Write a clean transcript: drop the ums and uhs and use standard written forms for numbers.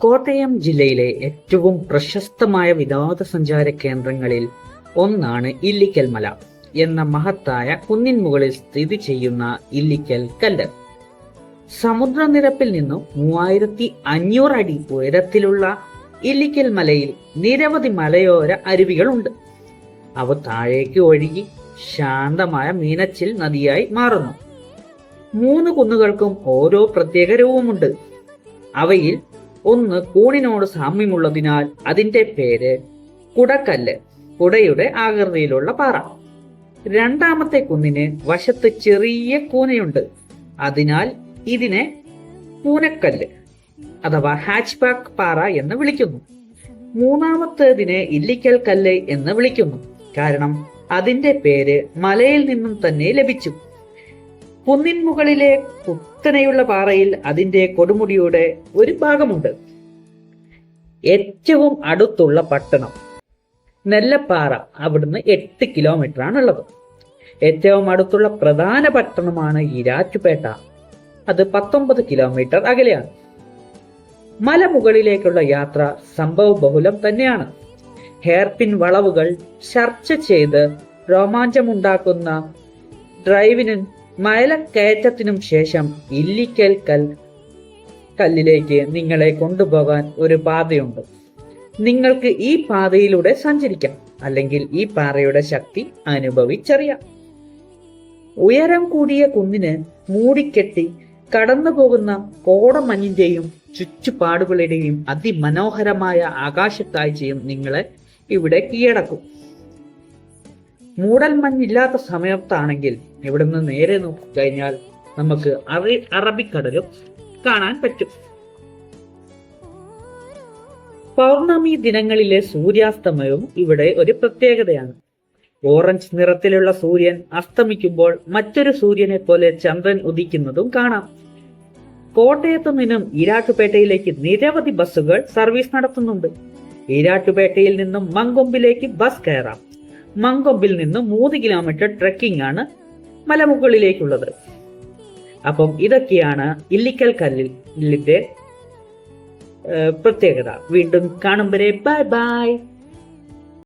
കോട്ടയം ജില്ലയിലെ ഏറ്റവും പ്രശസ്തമായ വിനോദസഞ്ചാര കേന്ദ്രങ്ങളിൽ ഒന്നാണ് ഇല്ലിക്കൽ മല എന്ന മഹത്തായ കുന്നിൻ മുകളിൽ സ്ഥിതി ചെയ്യുന്ന ഇല്ലിക്കൽ കല്ല്. സമുദ്രനിരപ്പിൽ നിന്നും 3500 അടി ഉയരത്തിലുള്ള ഇല്ലിക്കൽ മലയിൽ നിരവധി മലയോര അരുവികളുണ്ട്. അവ താഴേക്ക് ഒഴുകി ശാന്തമായ മീനച്ചിൽ നദിയായി മാറുന്നു. 3 കുന്നുകൾക്കും ഓരോ പ്രത്യേക രൂപമുണ്ട്. അവയിൽ ഒന്ന് കൂണിനോട് സാമ്യമുള്ളതിനാൽ അതിന്റെ പേര് കുടക്കല്ല്, കുടയുടെ ആകൃതിയിലുള്ള പാറ. രണ്ടാമത്തെ കുന്നിന് വശത്ത് ചെറിയ കൂനയുണ്ട്, അതിനാൽ ഇതിനെ കൂനക്കല്ല് അഥവാ ഹാച്ച് ബാക്ക് പാറ എന്ന് വിളിക്കുന്നു. മൂന്നാമത്തേതിനെ ഇല്ലിക്കൽ കല്ല് എന്ന് വിളിക്കുന്നു, കാരണം അതിന്റെ പേര് മലയിൽ നിന്നും തന്നെ ലഭിച്ചു. കുന്നിൻ മുകളിലെ കുത്തനെയുള്ള പാറയിൽ അതിന്റെ കൊടുമുടിയുടെ ഒരു ഭാഗമുണ്ട്. ഏറ്റവും അടുത്തുള്ള പട്ടണം നെല്ലപ്പാറ, അവിടുന്ന് 8 കിലോമീറ്റർ ആണുള്ളത്. ഏറ്റവും അടുത്തുള്ള പ്രധാന പട്ടണമാണ് ഈരാറ്റുപേട്ട, അത് 19 കിലോമീറ്റർ അകലെയാണ്. മലമുകളിലേക്കുള്ള യാത്ര സംഭവബഹുലം തന്നെയാണ്. ഹെയർപിൻ വളവുകൾ ചർച്ച ചെയ്ത് രോമാഞ്ചമുണ്ടാക്കുന്ന ഡ്രൈവിനും മലക്കയറ്റത്തിനും ശേഷം ഇല്ലിക്കൽ കല്ലിലേക്ക് നിങ്ങളെ കൊണ്ടുപോകാൻ ഒരു പാതയുണ്ട്. നിങ്ങൾക്ക് ഈ പാതയിലൂടെ സഞ്ചരിക്കാം, അല്ലെങ്കിൽ ഈ പാറയുടെ ശക്തി അനുഭവിച്ചറിയാം. ഉയരം കൂടിയ കുന്നിന് മൂടിക്കെട്ടി കടന്നു പോകുന്ന കോടമഞ്ഞിന്റെയും ചുറ്റുപാടുകളുടെയും അതിമനോഹരമായ ആകാശക്കാഴ്ചയും നിങ്ങളെ ഇവിടെ കീഴടക്കും. മൂടൽമഞ്ഞില്ലാത്ത സമയത്താണെങ്കിൽ ഇവിടുന്ന് നേരെ നോക്കിക്കഴിഞ്ഞാൽ നമുക്ക് അറബിക്കടലും കാണാൻ പറ്റും. പൗർണമി ദിനങ്ങളിലെ സൂര്യാസ്തമയവും ഇവിടെ ഒരു പ്രത്യേകതയാണ്. ഓറഞ്ച് നിറത്തിലുള്ള സൂര്യൻ അസ്തമിക്കുമ്പോൾ മറ്റൊരു സൂര്യനെ പോലെ ചന്ദ്രൻ ഉദിക്കുന്നതും കാണാം. കോട്ടയത്തു നിന്നും ഈരാറ്റുപേട്ടയിലേക്ക് നിരവധി ബസ്സുകൾ സർവീസ് നടത്തുന്നുണ്ട്. ഈരാറ്റുപേട്ടയിൽ നിന്നും മങ്കൊമ്പിലേക്ക് ബസ് കയറാം. മങ്കൊമ്പിൽ നിന്നും 3 കിലോമീറ്റർ ട്രെക്കിംഗ് ആണ് മലമുകളിലേക്കുള്ളത്. അപ്പം ഇതൊക്കെയാണ് ഇല്ലിക്കൽ കല്ലിന്റെ പ്രത്യേകത. വീണ്ടും കാണും വരെ ബൈ ബൈ.